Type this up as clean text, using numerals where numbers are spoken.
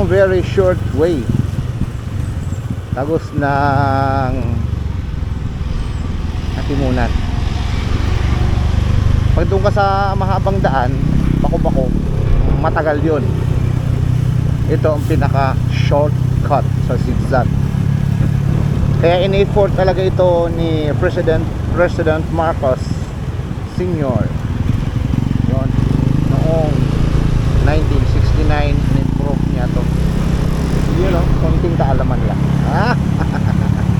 yung very short way tagos ng Katimunan. Pag doon ka sa mahabang daan, bako-bako, matagal yun. Ito ang pinaka shortcut sa zigzag. Kaya in-effort talaga ito ni President Marcos Sr. Yun, noong 1969 in-improve niya to. Yun o, konting kaalaman lang.